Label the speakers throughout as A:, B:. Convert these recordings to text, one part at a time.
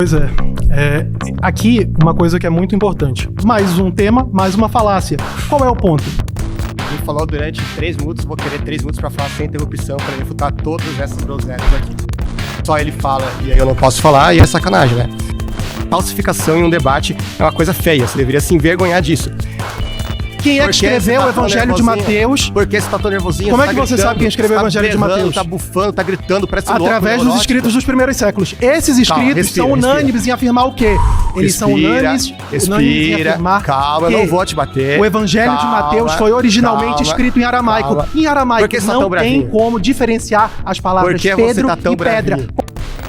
A: Pois aqui uma coisa que é muito importante. Mais um tema, mais uma falácia. Qual é o ponto?
B: Ele falou durante 3 minutos, vou querer 3 minutos para falar sem interrupção, para refutar todas essas groselhas aqui. Só ele fala e aí eu não posso falar, e é sacanagem, né? Falsificação em um debate é uma coisa feia, você deveria se envergonhar disso.
A: Quem é que escreveu o Evangelho de Mateus?
B: Por que você tá tão nervosinho?
A: Como é que você sabe quem escreveu o Evangelho de Mateus?
B: Tá bufando, tá gritando, parece louco.
A: Através dos escritos dos primeiros séculos. Esses escritos são unânimes em afirmar o quê? Eles são unânimes em afirmar
B: calma, eu não vou te bater.
A: O Evangelho de Mateus foi originalmente escrito em aramaico. Em aramaico não tem como diferenciar as palavras Pedro e pedra.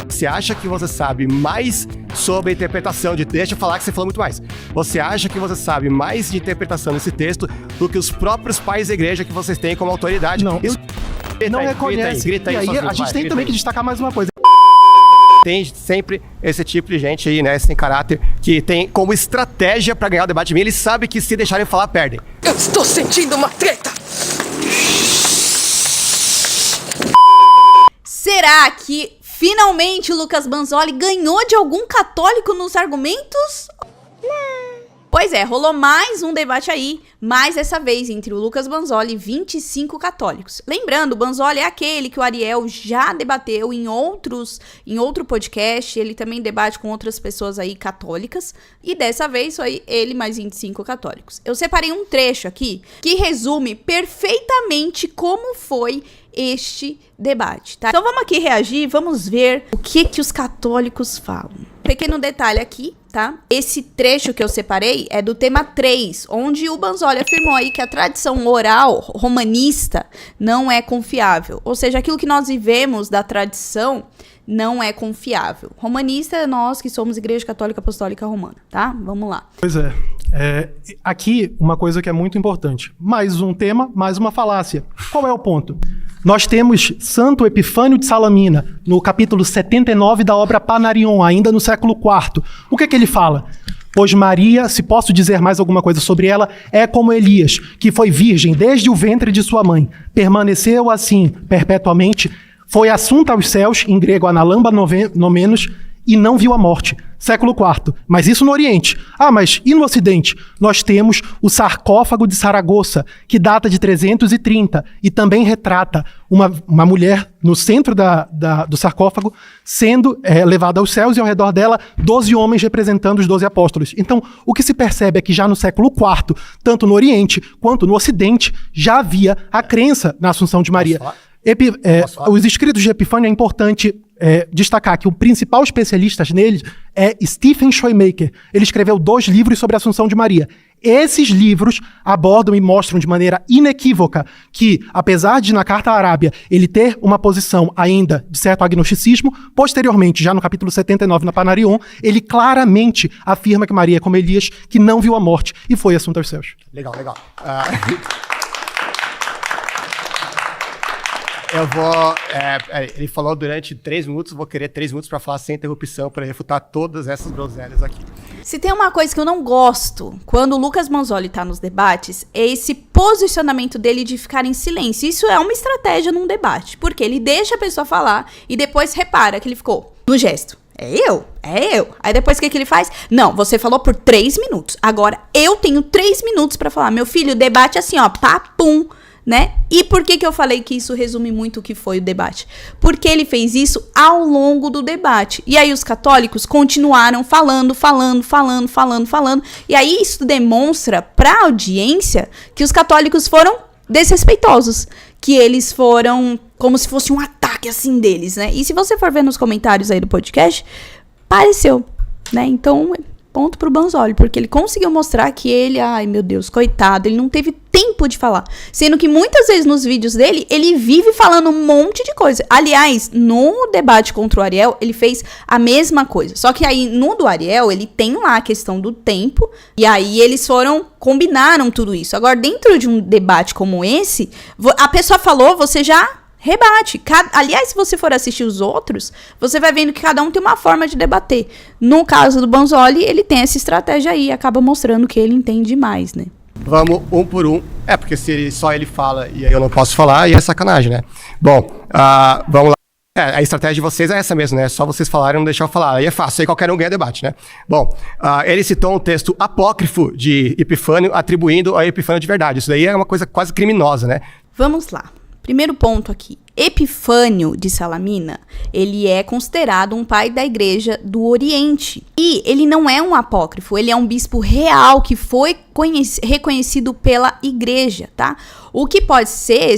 B: Você acha que você sabe mais sobre a interpretação de texto? Deixa eu falar que você falou muito mais. Você acha que você sabe mais de interpretação desse texto do que os próprios pais da igreja que vocês têm como autoridade?
A: Não, não reconhece.
B: Grita aí,
A: e aí a gente tem também que destacar mais uma coisa.
B: Tem sempre esse tipo de gente aí, né, sem caráter, que tem como estratégia pra ganhar o debate de mim. Eles sabem que se deixarem falar, perdem.
C: Eu estou sentindo uma treta!
D: Será que finalmente o Lucas Banzoli ganhou de algum católico nos argumentos? Pois é, rolou mais um debate aí, mais dessa vez entre o Lucas Banzoli e 25 católicos. Lembrando, o Banzoli é aquele que o Ariel já debateu em outro podcast, ele também debate com outras pessoas aí católicas, e dessa vez foi ele mais 25 católicos. Eu separei um trecho aqui que resume perfeitamente como foi este debate, tá? Então vamos aqui reagir, vamos ver o que os católicos falam. Pequeno detalhe aqui, tá? Esse trecho que eu separei é do tema 3, onde o Banzoli afirmou aí que a tradição oral romanista não é confiável. Ou seja, aquilo que nós vivemos da tradição não é confiável. Romanista é nós que somos Igreja Católica Apostólica Romana, tá? Vamos lá.
A: Pois aqui uma coisa que é muito importante. Mais um tema, mais uma falácia. Qual é o ponto? Nós temos Santo Epifânio de Salamina, no capítulo 79 da obra Panarion, ainda no século IV. O que ele fala? Pois Maria, se posso dizer mais alguma coisa sobre ela, é como Elias, que foi virgem desde o ventre de sua mãe. Permaneceu assim perpetuamente, foi assunta aos céus, em grego analamba nomenos, e não viu a morte. Século IV. Mas isso no Oriente. Mas e no Ocidente? Nós temos o sarcófago de Saragoça, que data de 330 e também retrata uma mulher no centro do sarcófago sendo levada aos céus e ao redor dela 12 homens representando os 12 apóstolos. Então, o que se percebe é que já no século IV, tanto no Oriente quanto no Ocidente, já havia a crença na Assunção de Maria. Os escritos de Epifânio é importante destacar que o principal especialista neles é Stephen Schoemaker. Ele escreveu 2 livros sobre a Assunção de Maria. Esses livros abordam e mostram de maneira inequívoca que, apesar de na Carta à Arábia ele ter uma posição ainda de certo agnosticismo, posteriormente, já no capítulo 79 na Panarion, ele claramente afirma que Maria é como Elias, que não viu a morte e foi assunta aos céus.
B: Legal. Eu vou... ele falou durante 3 minutos, vou querer 3 minutos para falar sem interrupção, para refutar todas essas groselhas aqui.
D: Se tem uma coisa que eu não gosto quando o Lucas Banzoli tá nos debates, é esse posicionamento dele de ficar em silêncio. Isso é uma estratégia num debate, porque ele deixa a pessoa falar e depois repara que ele ficou no gesto. É eu. Aí depois o que ele faz? Não, você falou por 3 minutos. Agora eu tenho 3 minutos para falar. Meu filho, o debate é assim, papum. Né? E por que eu falei que isso resume muito o que foi o debate? Porque ele fez isso ao longo do debate. E aí os católicos continuaram falando. E aí isso demonstra para a audiência que os católicos foram desrespeitosos. Que eles foram como se fosse um ataque assim deles, né? E se você for ver nos comentários aí do podcast, pareceu, né? Então... ponto pro Banzoli, porque ele conseguiu mostrar que ele, ai meu Deus, coitado, ele não teve tempo de falar. Sendo que muitas vezes nos vídeos dele, ele vive falando um monte de coisa. Aliás, no debate contra o Ariel, ele fez a mesma coisa. Só que aí, no do Ariel, ele tem lá a questão do tempo, e aí eles combinaram tudo isso. Agora, dentro de um debate como esse, a pessoa falou, você já... rebate. Aliás, se você for assistir os outros, você vai vendo que cada um tem uma forma de debater. No caso do Banzoli, ele tem essa estratégia aí, acaba mostrando que ele entende mais, né?
B: Vamos um por um. Porque se só ele fala e aí eu não posso falar, aí é sacanagem, né? Bom, vamos lá. A estratégia de vocês é essa mesmo, né? Só vocês falarem e não deixar eu falar. Aí é fácil, aí qualquer um ganha debate, né? Bom, ele citou um texto apócrifo de Epifânio, atribuindo a Epifânio de verdade. Isso daí é uma coisa quase criminosa, né?
D: Vamos lá. Primeiro ponto aqui. Epifânio de Salamina, ele é considerado um pai da igreja do Oriente. E ele não é um apócrifo, ele é um bispo real que foi reconhecido pela igreja, tá? O que pode ser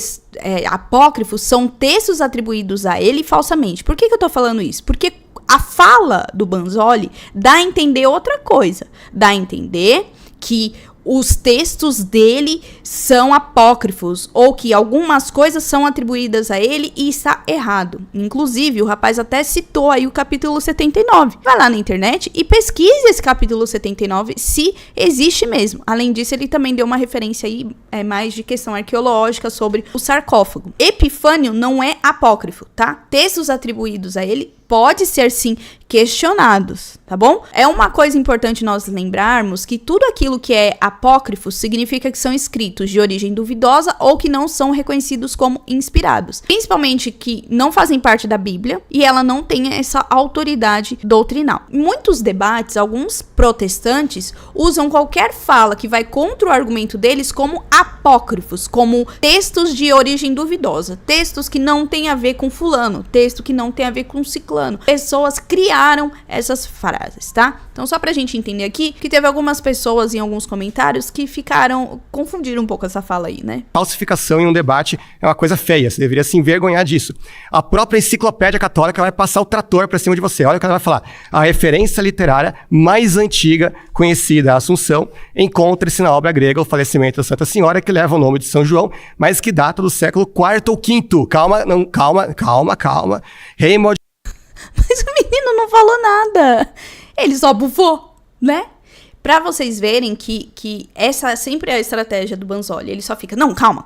D: apócrifo são textos atribuídos a ele falsamente. Por que eu tô falando isso? Porque a fala do Banzoli dá a entender outra coisa. Dá a entender que os textos dele são apócrifos, ou que algumas coisas são atribuídas a ele e está errado. Inclusive, o rapaz até citou aí o capítulo 79. Vai lá na internet e pesquise esse capítulo 79, se existe mesmo. Além disso, ele também deu uma referência aí, mais de questão arqueológica sobre o sarcófago. Epifânio não é apócrifo, tá? Textos atribuídos a ele pode ser, sim, questionados, tá bom? É uma coisa importante nós lembrarmos que tudo aquilo que é apócrifo significa que são escritos de origem duvidosa ou que não são reconhecidos como inspirados. Principalmente que não fazem parte da Bíblia e ela não tem essa autoridade doutrinal. Em muitos debates, alguns protestantes usam qualquer fala que vai contra o argumento deles como apócrifos, como textos de origem duvidosa, textos que não têm a ver com fulano, texto que não tem a ver com ciclano. Pessoas criaram essas frases, tá? Então, só pra gente entender aqui, que teve algumas pessoas em alguns comentários que confundiram um pouco essa fala aí, né?
B: Falsificação em um debate é uma coisa feia, você deveria se envergonhar disso. A própria enciclopédia católica vai passar o trator pra cima de você. Olha o que ela vai falar. A referência literária mais antiga conhecida, a Assunção, encontra-se na obra grega O Falecimento da Santa Senhora, que leva o nome de São João, mas que data do século IV ou V. Calma. Raymond.
D: Mas o menino não falou nada. Ele só bufou, né? Pra vocês verem que essa sempre é a estratégia do Banzoli. Ele só fica, não, calma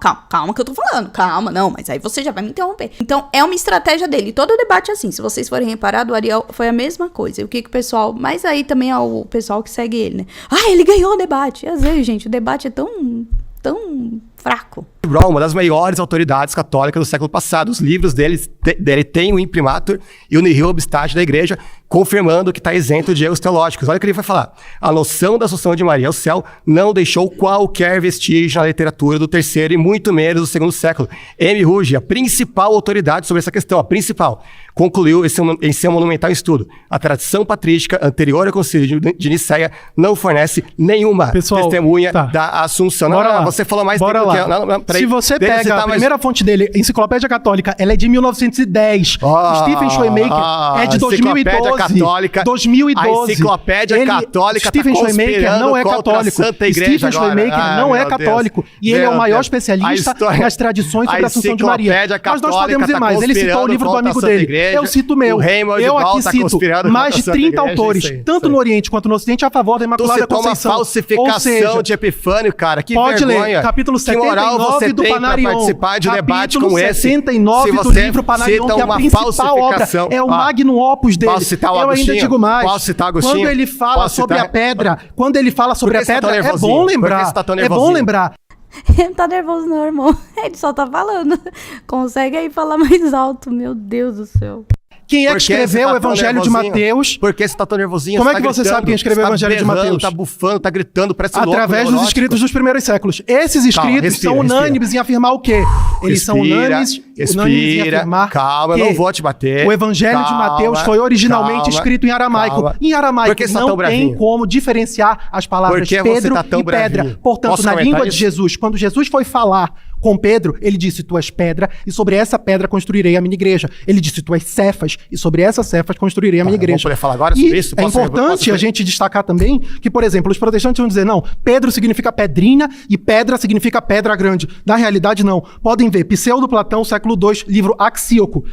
D: que eu tô falando. Calma, não, mas aí você já vai me interromper. Então, é uma estratégia dele. Todo debate é assim. Se vocês forem reparar, do Ariel foi a mesma coisa. E o que o pessoal... Mas aí também é o pessoal que segue ele, né? Ele ganhou o debate. E às vezes, gente, o debate é tão fraco.
B: Brown, uma das maiores autoridades católicas do século passado. Os livros dele têm o imprimatur e o nihil obstate da igreja, confirmando que está isento de erros teológicos. Olha o que ele vai falar. A noção da Assunção de Maria ao céu não deixou qualquer vestígio na literatura do terceiro e muito menos do segundo século. M. Ruggi, a principal autoridade sobre essa questão, a principal, concluiu em seu monumental estudo. A tradição patrística anterior ao concílio de Nicéia não fornece nenhuma testemunha da Assunção. Você falou mais
A: tempo que eu. Se você pega a primeira fonte dele, Enciclopédia Católica, ela é de 1910. Stephen Shoemaker é de 2012.
B: Católica,
A: 2012.
B: A Enciclopédia Católica
A: Stephen Shoemaker não é católico. Stephen Shoemaker não é católico. E ele é o maior especialista nas tradições sobre a Assunção de Maria. Mas nós podemos ir mais. Ele citou o livro do amigo dele. Eu cito o meu. Eu aqui cito mais de 30 autores, tanto no Oriente quanto no Ocidente, a favor da Imaculada Conceição.
B: Uma falsificação de Epifânio, cara. Que
A: pode
B: vergonha.
A: Ler, capítulo 79 do Panarion.
B: Participar de um debate como esse.
A: 79 do livro Panarion, que é a principal obra. É o magnum opus dele. Eu ainda digo mais.
B: Posso citar Agostinho?
A: Quando ele fala sobre a pedra, é bom lembrar. É bom lembrar.
D: Ele tá nervoso não, irmão. Ele só tá falando. Consegue aí falar mais alto, meu Deus do céu.
A: Quem é que escreveu o Evangelho de Mateus?
B: Por que você tá tão nervosinho?
A: Como é que você sabe quem escreveu o Evangelho de Mateus?
B: Tá bufando, tá gritando, parece louco.
A: Através dos escritos dos primeiros séculos. Esses escritos são unânimes em afirmar o quê? Eles são unânimes em afirmar
B: calma, eu não vou te bater.
A: O Evangelho de Mateus foi originalmente escrito em aramaico. Em aramaico não tem como diferenciar as palavras Pedro e pedra. Portanto, na língua de Jesus, quando Jesus foi falar com Pedro, ele disse, tu és pedra, e sobre essa pedra construirei a minha igreja. Ele disse, tu és Cefas, e sobre essas Cefas construirei a minha igreja.
B: Vamos poder falar agora sobre isso?
A: É importante a gente destacar também que, por exemplo, os protestantes vão dizer, não, Pedro significa pedrinha e pedra significa pedra grande. Na realidade, não. Podem ver, Pseudo-Platão, século II, livro Axíoco,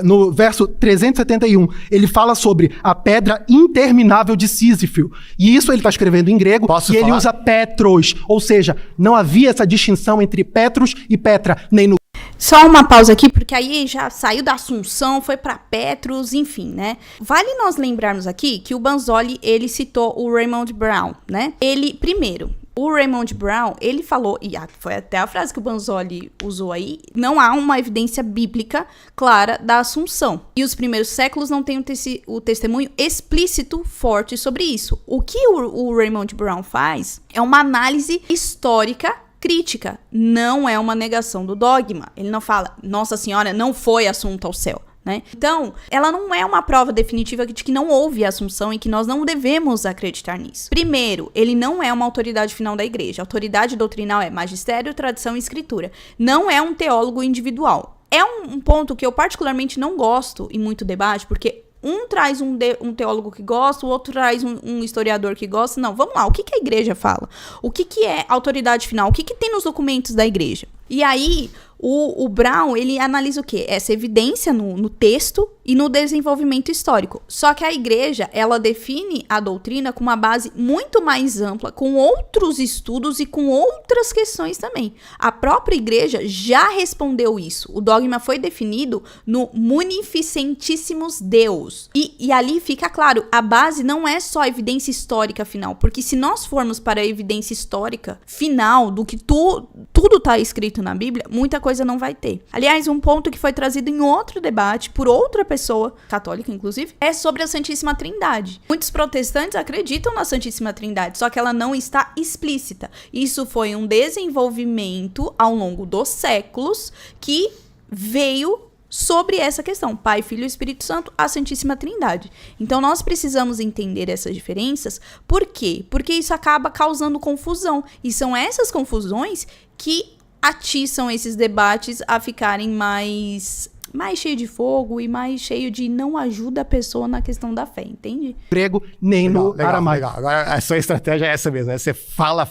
A: no verso 371, ele fala sobre a pedra interminável de Sísifo. E isso ele está escrevendo em grego, ele usa Petros, ou seja, não havia essa distinção entre Petros e Petra, nem no...
D: Só uma pausa aqui, porque aí já saiu da Assunção, foi para Petros, enfim, né? Vale nós lembrarmos aqui que o Banzoli, ele citou o Raymond Brown, né? Ele, primeiro, O Raymond Brown, ele falou, e foi até a frase que o Banzoli usou aí, não há uma evidência bíblica clara da Assunção. E os primeiros séculos não têm o testemunho explícito forte sobre isso. O que o Raymond Brown faz é uma análise histórica crítica, não é uma negação do dogma. Ele não fala, Nossa Senhora não foi assunta ao céu. Né? Então, ela não é uma prova definitiva de que não houve assunção e que nós não devemos acreditar nisso. Primeiro, ele não é uma autoridade final da igreja. A autoridade doutrinal é magistério, tradição e escritura. Não é um teólogo individual. É um ponto que eu particularmente não gosto em muito debate, porque um traz um teólogo que gosta, o outro traz um historiador que gosta. Não, vamos lá, o que a igreja fala? O que é autoridade final? O que tem nos documentos da igreja? E aí, o Brown, ele analisa o quê? Essa evidência no texto e no desenvolvimento histórico. Só que a igreja, ela define a doutrina com uma base muito mais ampla, com outros estudos e com outras questões também. A própria igreja já respondeu isso. O dogma foi definido no Munificentíssimos Deus. E ali fica claro, a base não é só a evidência histórica final, porque se nós formos para a evidência histórica final do que tudo está escrito na Bíblia, muita coisa não vai ter. Aliás, um ponto que foi trazido em outro debate por outra pessoa, católica inclusive, é sobre a Santíssima Trindade. Muitos protestantes acreditam na Santíssima Trindade, só que ela não está explícita. Isso foi um desenvolvimento ao longo dos séculos que veio sobre essa questão, Pai, Filho e Espírito Santo, a Santíssima Trindade. Então, nós precisamos entender essas diferenças. Por quê? Porque isso acaba causando confusão. E são essas confusões que atiçam esses debates a ficarem mais cheio de fogo e mais cheio de não ajuda a pessoa na questão da fé, entende?
A: Grego, nem no aramaico.
B: Legal. Agora, a sua estratégia é essa mesmo, né? Você fala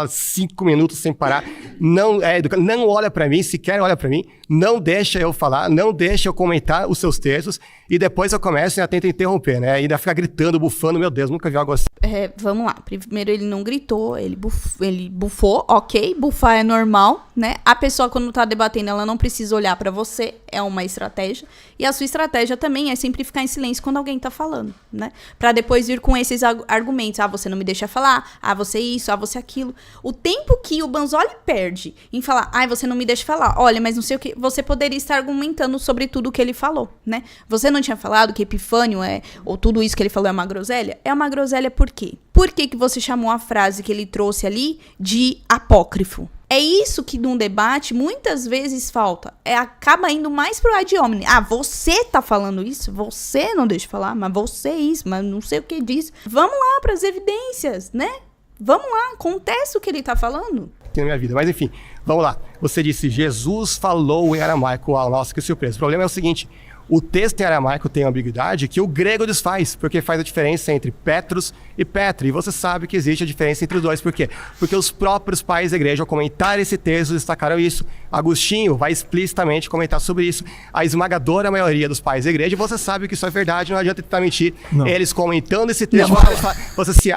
B: 5 minutos sem parar, não olha pra mim, sequer olha pra mim, não deixa eu falar, não deixa eu comentar os seus textos e depois eu começo e tento interromper, né? E ainda fica gritando, bufando, meu Deus, nunca vi algo assim.
D: Vamos lá. Primeiro, ele não gritou, ele bufou, ok, bufar é normal, né? A pessoa, quando tá debatendo, ela não precisa olhar pra você, é uma estratégia. E a sua estratégia também é sempre ficar em silêncio quando alguém tá falando, né? Pra depois vir com esses argumentos. Ah, você não me deixa falar. Ah, você isso. Ah, você aquilo. O tempo que o Banzoli perde em falar, ah, você não me deixa falar. Olha, mas não sei o que. Você poderia estar argumentando sobre tudo o que ele falou, né? Você não tinha falado que Epifânio ou tudo isso que ele falou é uma groselha? É uma groselha por quê? Por que você chamou a frase que ele trouxe ali de apócrifo? É isso que num debate muitas vezes falta. Acaba indo mais pro ad hominem. Ah, você tá falando isso? Você não deixa falar, mas você isso, mas não sei o que diz. Vamos lá pras evidências, né? Vamos lá, contesta o que ele tá falando.
B: Na minha vida, mas enfim, vamos lá. Você disse, Jesus falou em aramaico. Uau, nossa, que surpresa. O problema é o seguinte, o texto em aramaico tem uma ambiguidade que o grego desfaz, porque faz a diferença entre Petros e Petri. E você sabe que existe a diferença entre os dois. Por quê? Porque os próprios pais da igreja, ao comentar esse texto, destacaram isso. Agostinho vai explicitamente comentar sobre isso. A esmagadora maioria dos pais da igreja, você sabe que isso é verdade, não adianta tentar mentir. Não. Eles comentando esse texto,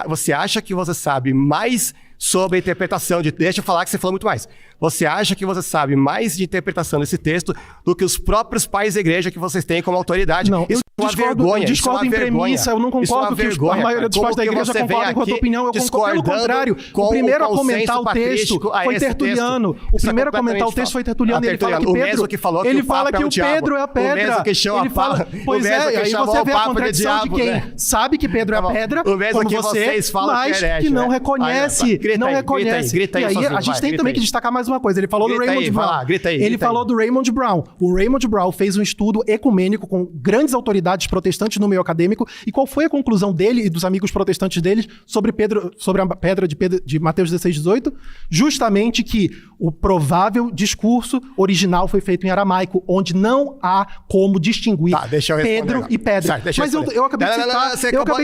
B: você acha que você sabe mais sobre a interpretação de... Deixa eu falar que você falou muito mais. Você acha que você sabe mais de interpretação desse texto do que os próprios pais da igreja que vocês têm como autoridade?
A: Não,
B: isso é uma vergonha.
A: Eu discordo em premissa, eu não concordo que a maioria dos pais da igreja concordam com a tua opinião. Eu concordo pelo contrário. O primeiro a comentar o texto foi Tertuliano. O primeiro a comentar o texto foi Tertuliano. Ele fala que Pedro... Ele fala que o Pedro é a pedra. Ele fala... Pois é, aí você vê a contradição de quem sabe que Pedro é a pedra, como você, mas que não reconhece... Não reconhece.
B: Grita aí,
A: e aí a gente tem também que destacar mais uma coisa. Ele falou do Raymond Brown. Ele falou do Raymond Brown. O Raymond Brown fez um estudo ecumênico com grandes autoridades protestantes no meio acadêmico. E qual foi a conclusão dele e dos amigos protestantes deles sobre a pedra de Mateus 16, 18? Justamente que o provável discurso original foi feito em aramaico, onde não há como distinguir Pedro e pedra. Mas eu acabei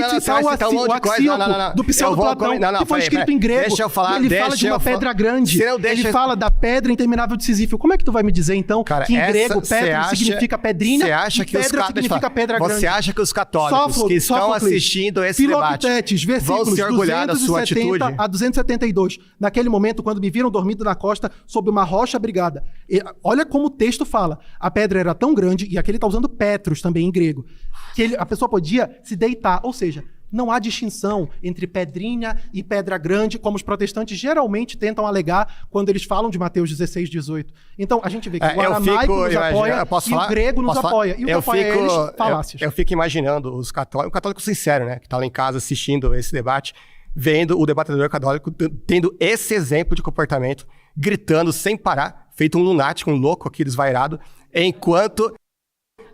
A: de citar o Axíoco do Pseudo-Platão, que foi escrito em grego.
B: Deixa eu falar,
A: ele fala de uma pedra grande. Ele fala da pedra interminável de Sisífio. Como é que tu vai me dizer, então, que em grego pedra significa pedrinha e pedra significa pedra grande?
B: Você acha que os católicos que estão assistindo esse debate vão se orgulhar da sua atitude?
A: A 272. Naquele momento, quando me viram dormindo na costa sob uma rocha abrigada. Olha como o texto fala. A pedra era tão grande, e aqui ele está usando Petros também em grego, que a pessoa podia se deitar. Ou seja, Não há distinção entre pedrinha e pedra grande, como os protestantes geralmente tentam alegar quando eles falam de Mateus 16, 18. Então, a gente vê que o aramaico nos apoia e o grego nos apoia. E o que apoia eles, falácias.
B: Eu fico imaginando os católicos, o católico sincero, né, que tá lá em casa assistindo esse debate, vendo o debatedor católico tendo esse exemplo de comportamento, gritando sem parar, feito um lunático, um louco aqui desvairado, enquanto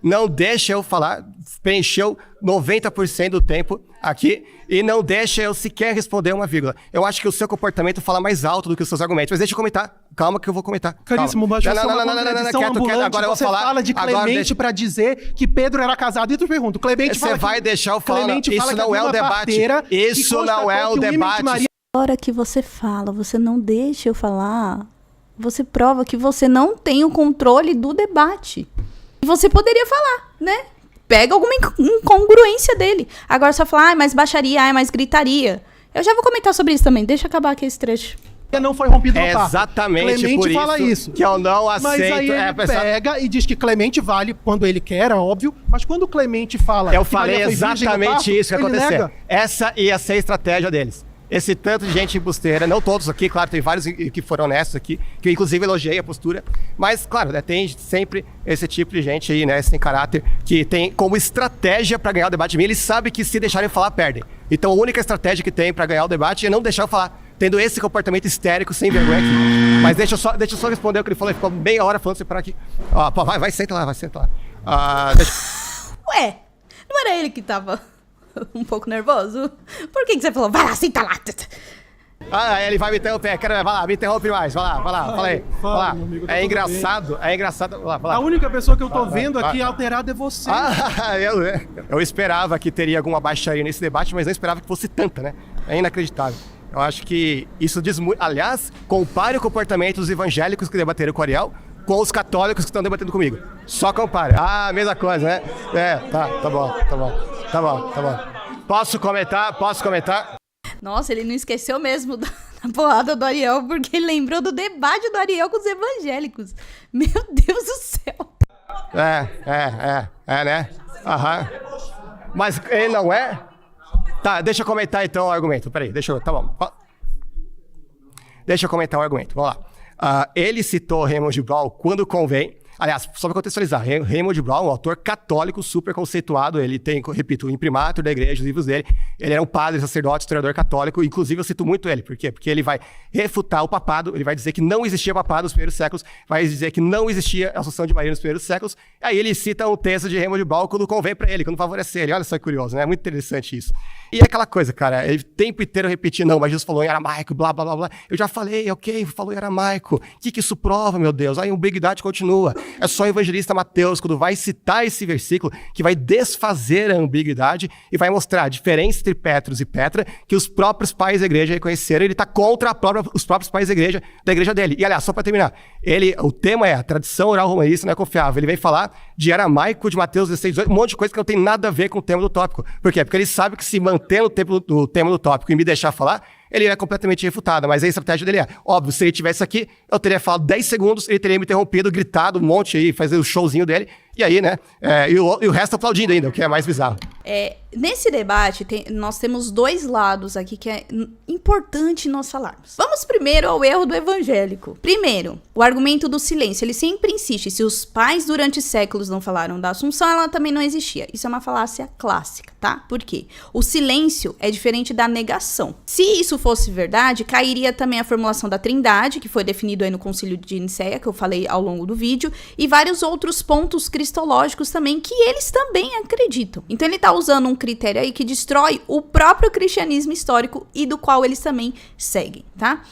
B: não deixa eu falar, preencheu 90% do tempo aqui e não deixa eu sequer responder uma vírgula. Eu acho que o seu comportamento fala mais alto do que os seus argumentos, mas deixa eu comentar. Calma que eu vou comentar.
A: Caríssimo, mas você é uma contradição ambulante. Agora eu vou falar. Você fala de Clemente pra dizer que Pedro era casado e tu pergunta, Clemente fala que...
B: Você vai deixar eu falar, isso não é o debate. Isso não é o debate.
D: Hora que você fala, você não deixa eu falar, você prova que você não tem o controle do debate. E você poderia falar, né? Pega alguma incongruência dele. Agora só falar, mais baixaria, mais gritaria. Eu já vou comentar sobre isso também. Deixa eu acabar aqui esse trecho.
A: Não foi rompido no
B: parto. Exatamente Clemente por
A: fala isso
B: que eu não aceito.
A: Mas aí ele pega e diz que Clemente vale quando ele quer, é óbvio. Mas quando Clemente fala...
B: Eu falei exatamente isso que aconteceu. Essa ia ser a estratégia deles. Esse tanto de gente embusteira, não todos aqui, claro, tem vários que foram honestos aqui, que eu inclusive elogiei a postura, mas claro, né, tem sempre esse tipo de gente aí, né, sem caráter, que tem como estratégia para ganhar o debate de mim, eles sabem que se deixarem falar, perdem. Então a única estratégia que tem para ganhar o debate é não deixar eu falar, tendo esse comportamento histérico, sem vergonha aqui. Mas deixa eu só responder o que ele falou, ele ficou meia hora falando, você parar aqui. Ó, vai, senta lá.
D: Ué, não era ele que tava... um pouco nervoso? Por que você falou, vai lá, senta lá?
B: Ele vai me interromper, vai lá, me interrompe mais, vai lá, fala aí. É engraçado. Vai lá.
A: A única pessoa que eu tô vendo aqui alterada é você.
B: Eu esperava que teria alguma baixaria nesse debate, mas não esperava que fosse tanta, né? É inacreditável. Eu acho que isso diz muito. Aliás, compare o comportamento dos evangélicos que debateram com o Ariel com os católicos que estão debatendo comigo. Só compare. Mesma coisa, né? Tá bom. Posso comentar?
D: Nossa, ele não esqueceu mesmo da porrada do Ariel, porque ele lembrou do debate do Ariel com os evangélicos. Meu Deus do céu.
B: Né? Aham. Mas ele não é? Tá, deixa eu comentar então o argumento. Peraí, tá bom. Deixa eu comentar o argumento, vamos lá. Ele citou Raymond Brown quando convém. Aliás, só para contextualizar, Raymond Brown, um autor católico super conceituado, ele tem, repito, o imprimatur da igreja, os livros dele, ele era um padre, sacerdote, historiador católico, inclusive eu cito muito ele, por quê? Porque ele vai refutar o papado, ele vai dizer que não existia papado nos primeiros séculos, vai dizer que não existia a Assunção de Maria nos primeiros séculos, aí ele cita um texto de Raymond Brown quando convem para ele, quando favorece ele, olha só que curioso, né? É muito interessante isso. E é aquela coisa, cara, ele o tempo inteiro repetir, não, mas Jesus falou em aramaico, blá, blá, blá, blá, eu já falei, ok, falou em aramaico, o que isso prova, meu Deus? Aí o Big Dad continua. É só o evangelista Mateus, quando vai citar esse versículo, que vai desfazer a ambiguidade e vai mostrar a diferença entre Petros e Petra, que os próprios pais da igreja reconheceram, ele está contra os próprios pais da igreja dele. E, aliás, só para terminar, o tema é a tradição oral romanista não é confiável. Ele vem falar de aramaico, de Mateus 16, 18, um monte de coisa que não tem nada a ver com o tema do tópico. Por quê? Porque ele sabe que se manter no tema do tópico e me deixar falar, ele é completamente refutado, mas a estratégia dele é, óbvio, se ele tivesse aqui, eu teria falado 10 segundos, ele teria me interrompido, gritado um monte aí, fazer o showzinho dele, e aí, né, e o resto aplaudindo ainda, o que é mais bizarro.
D: Nesse debate, nós temos dois lados aqui que é importante nós falarmos. Vamos primeiro ao erro do evangélico. Primeiro, o argumento do silêncio, ele sempre insiste, se os pais durante séculos não falaram da Assunção, ela também não existia. Isso é uma falácia clássica, tá? Por quê? O silêncio é diferente da negação. Se isso fosse verdade, cairia também a formulação da Trindade, que foi definido aí no Concílio de Nicéia, que eu falei ao longo do vídeo, e vários outros pontos cristológicos também, que eles também acreditam. Então ele tá usando um critério aí que destrói o próprio cristianismo histórico e do qual eles também seguem, tá?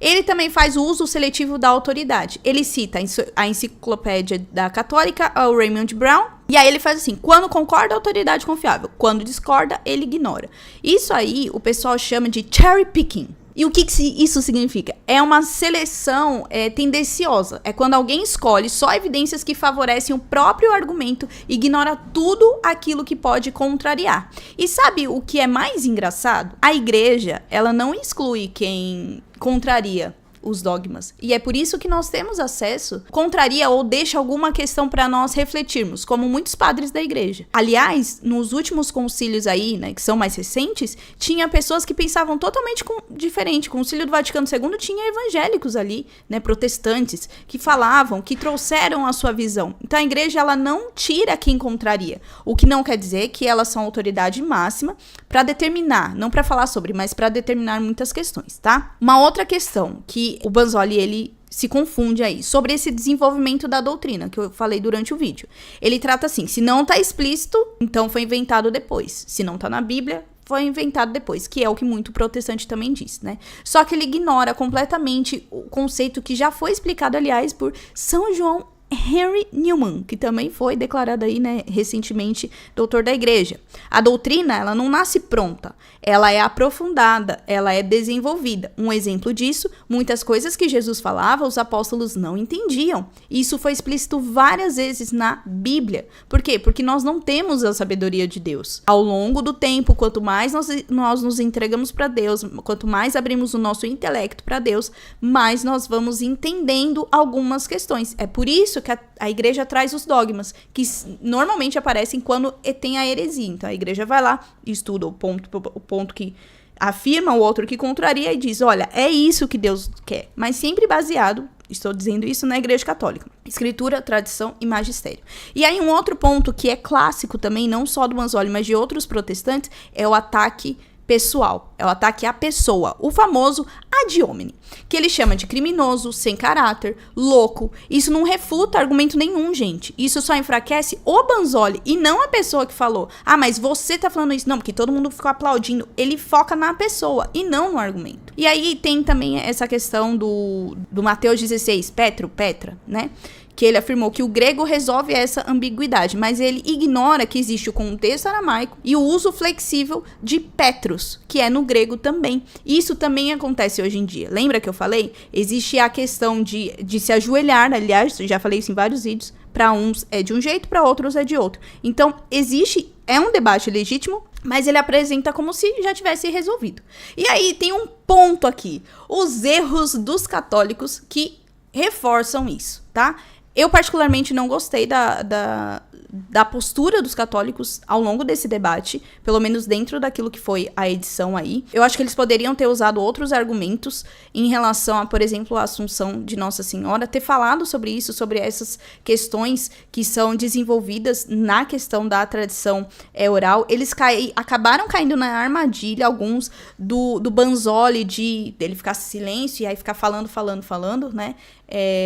D: Ele também faz o uso seletivo da autoridade. Ele cita a enciclopédia da Católica, o Raymond Brown, e aí ele faz assim, quando concorda, a autoridade confiável. Quando discorda, ele ignora. Isso aí o pessoal chama de cherry picking. E o que isso significa? É uma seleção tendenciosa. É quando alguém escolhe só evidências que favorecem o próprio argumento e ignora tudo aquilo que pode contrariar. E sabe o que é mais engraçado? A igreja, ela não exclui quem contraria os dogmas. E é por isso que nós temos acesso, contraria ou deixa alguma questão para nós refletirmos, como muitos padres da igreja. Aliás, nos últimos concílios aí, né, que são mais recentes, tinha pessoas que pensavam totalmente diferente. O Concílio do Vaticano II tinha evangélicos ali, né, protestantes, que falavam, que trouxeram a sua visão. Então a igreja, ela não tira quem contraria, o que não quer dizer que elas são autoridade máxima para determinar, não para falar sobre, mas para determinar muitas questões, tá? Uma outra questão que o Banzoli, ele se confunde aí, sobre esse desenvolvimento da doutrina, que eu falei durante o vídeo. Ele trata assim, se não tá explícito, então foi inventado depois. Se não tá na Bíblia, foi inventado depois, que é o que muito protestante também diz, né? Só que ele ignora completamente o conceito que já foi explicado, aliás, por São João Henry Newman, que também foi declarado aí, né, recentemente doutor da igreja. A doutrina, ela não nasce pronta, ela é aprofundada, ela é desenvolvida. Um exemplo disso, muitas coisas que Jesus falava, os apóstolos não entendiam. Isso foi explícito várias vezes na Bíblia. Por quê? Porque nós não temos a sabedoria de Deus. Ao longo do tempo, quanto mais nós nos entregamos para Deus, quanto mais abrimos o nosso intelecto para Deus, mais nós vamos entendendo algumas questões. É por isso que a igreja traz os dogmas, que normalmente aparecem quando tem a heresia. Então a igreja vai lá, estuda o ponto que afirma, o outro que contraria e diz, olha, é isso que Deus quer. Mas sempre baseado, estou dizendo isso na igreja católica, escritura, tradição e magistério. E aí um outro ponto que é clássico também, não só do Banzoli, mas de outros protestantes, é o ataque pessoal, é o ataque à pessoa, o famoso ad hominem, que ele chama de criminoso, sem caráter, louco. Isso não refuta argumento nenhum, gente. Isso só enfraquece o Banzoli e não a pessoa que falou. Ah, mas você tá falando isso. Não, porque todo mundo ficou aplaudindo. Ele foca na pessoa e não no argumento. E aí tem também essa questão do Mateus 16, Petra, né? Que ele afirmou que o grego resolve essa ambiguidade, mas ele ignora que existe o contexto aramaico e o uso flexível de Petros, que é no grego também. Isso também acontece hoje em dia. Lembra que eu falei? Existe a questão de se ajoelhar, aliás, já falei isso em vários vídeos, para uns é de um jeito, para outros é de outro. Então, é um debate legítimo, mas ele apresenta como se já tivesse resolvido. E aí tem um ponto aqui, os erros dos católicos que reforçam isso, tá? Eu particularmente não gostei da postura dos católicos ao longo desse debate, pelo menos dentro daquilo que foi a edição aí. Eu acho que eles poderiam ter usado outros argumentos em relação a, por exemplo, a Assunção de Nossa Senhora, ter falado sobre isso, sobre essas questões que são desenvolvidas na questão da tradição oral. Eles acabaram caindo na armadilha, alguns, do Banzoli, dele ficar silêncio e aí ficar falando, né?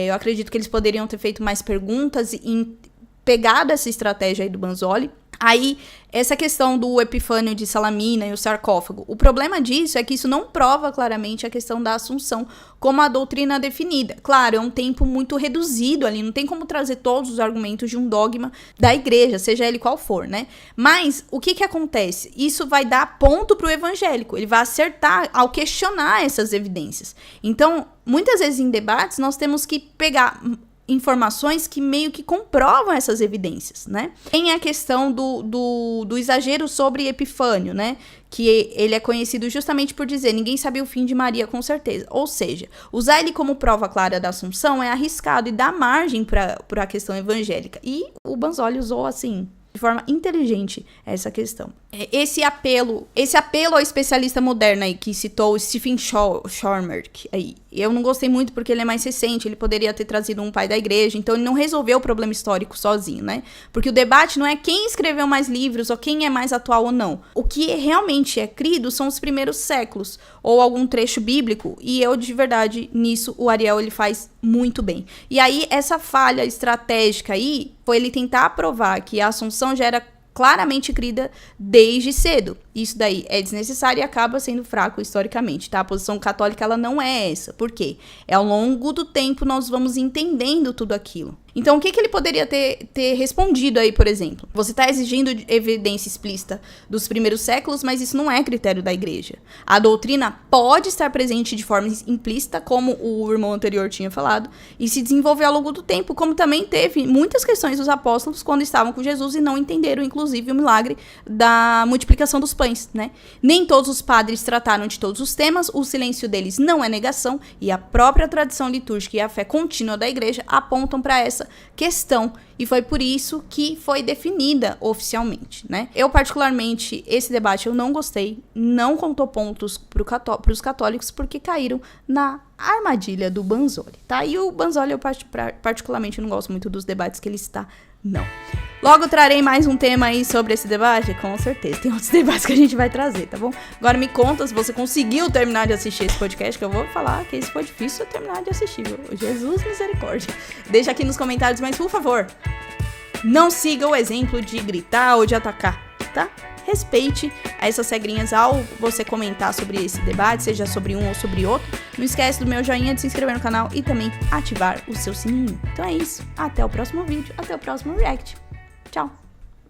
D: Eu acredito que eles poderiam ter feito mais perguntas e pegado essa estratégia aí do Banzoli. Aí, essa questão do Epifânio de Salamina e o sarcófago. O problema disso é que isso não prova claramente a questão da Assunção como a doutrina definida. Claro, é um tempo muito reduzido ali, não tem como trazer todos os argumentos de um dogma da igreja, seja ele qual for, né? Mas, o que acontece? Isso vai dar ponto pro evangélico, ele vai acertar ao questionar essas evidências. Então, muitas vezes em debates, nós temos que pegar informações que meio que comprovam essas evidências, né? Tem a questão do exagero sobre Epifânio, né? Que ele é conhecido justamente por dizer, ninguém sabia o fim de Maria com certeza. Ou seja, usar ele como prova clara da Assunção é arriscado e dá margem para a questão evangélica. E o Banzoli usou, assim, de forma inteligente essa questão. Esse apelo ao especialista moderno aí, que citou o Stephen Schormark aí, eu não gostei muito porque ele é mais recente, ele poderia ter trazido um pai da igreja, então ele não resolveu o problema histórico sozinho, né? Porque o debate não é quem escreveu mais livros ou quem é mais atual ou não. O que realmente é crido são os primeiros séculos, ou algum trecho bíblico, e eu, de verdade, nisso, o Ariel, ele faz muito bem. E aí, essa falha estratégica aí, foi ele tentar provar que a Assunção já era claramente crida desde cedo. Isso daí é desnecessário e acaba sendo fraco historicamente, tá? A posição católica, ela não é essa. Por quê? Ao longo do tempo nós vamos entendendo tudo aquilo. Então, o que ele poderia ter respondido aí, por exemplo? Você está exigindo evidência explícita dos primeiros séculos, mas isso não é critério da igreja. A doutrina pode estar presente de forma implícita, como o irmão anterior tinha falado, e se desenvolver ao longo do tempo, como também teve muitas questões dos apóstolos quando estavam com Jesus e não entenderam, inclusive, o milagre da multiplicação dos pães, né? Nem todos os padres trataram de todos os temas, o silêncio deles não é negação, e a própria tradição litúrgica e a fé contínua da igreja apontam para essa questão, e foi por isso que foi definida oficialmente, né? Eu, particularmente, esse debate eu não gostei, não contou pontos para os católicos, porque caíram na armadilha do Banzoli, tá? E o Banzoli, eu particularmente não gosto muito dos debates que ele está, não. Logo trarei mais um tema aí sobre esse debate, com certeza. Tem outros debates que a gente vai trazer, tá bom? Agora me conta se você conseguiu terminar de assistir esse podcast, que eu vou falar que isso foi difícil terminar de assistir, viu? Jesus misericórdia. Deixa aqui nos comentários, mas por favor, não siga o exemplo de gritar ou de atacar, tá? Respeite essas regrinhas ao você comentar sobre esse debate, seja sobre um ou sobre outro. Não esquece do meu joinha, de se inscrever no canal e também ativar o seu sininho. Então é isso. Até o próximo vídeo, até o próximo react. Tchau!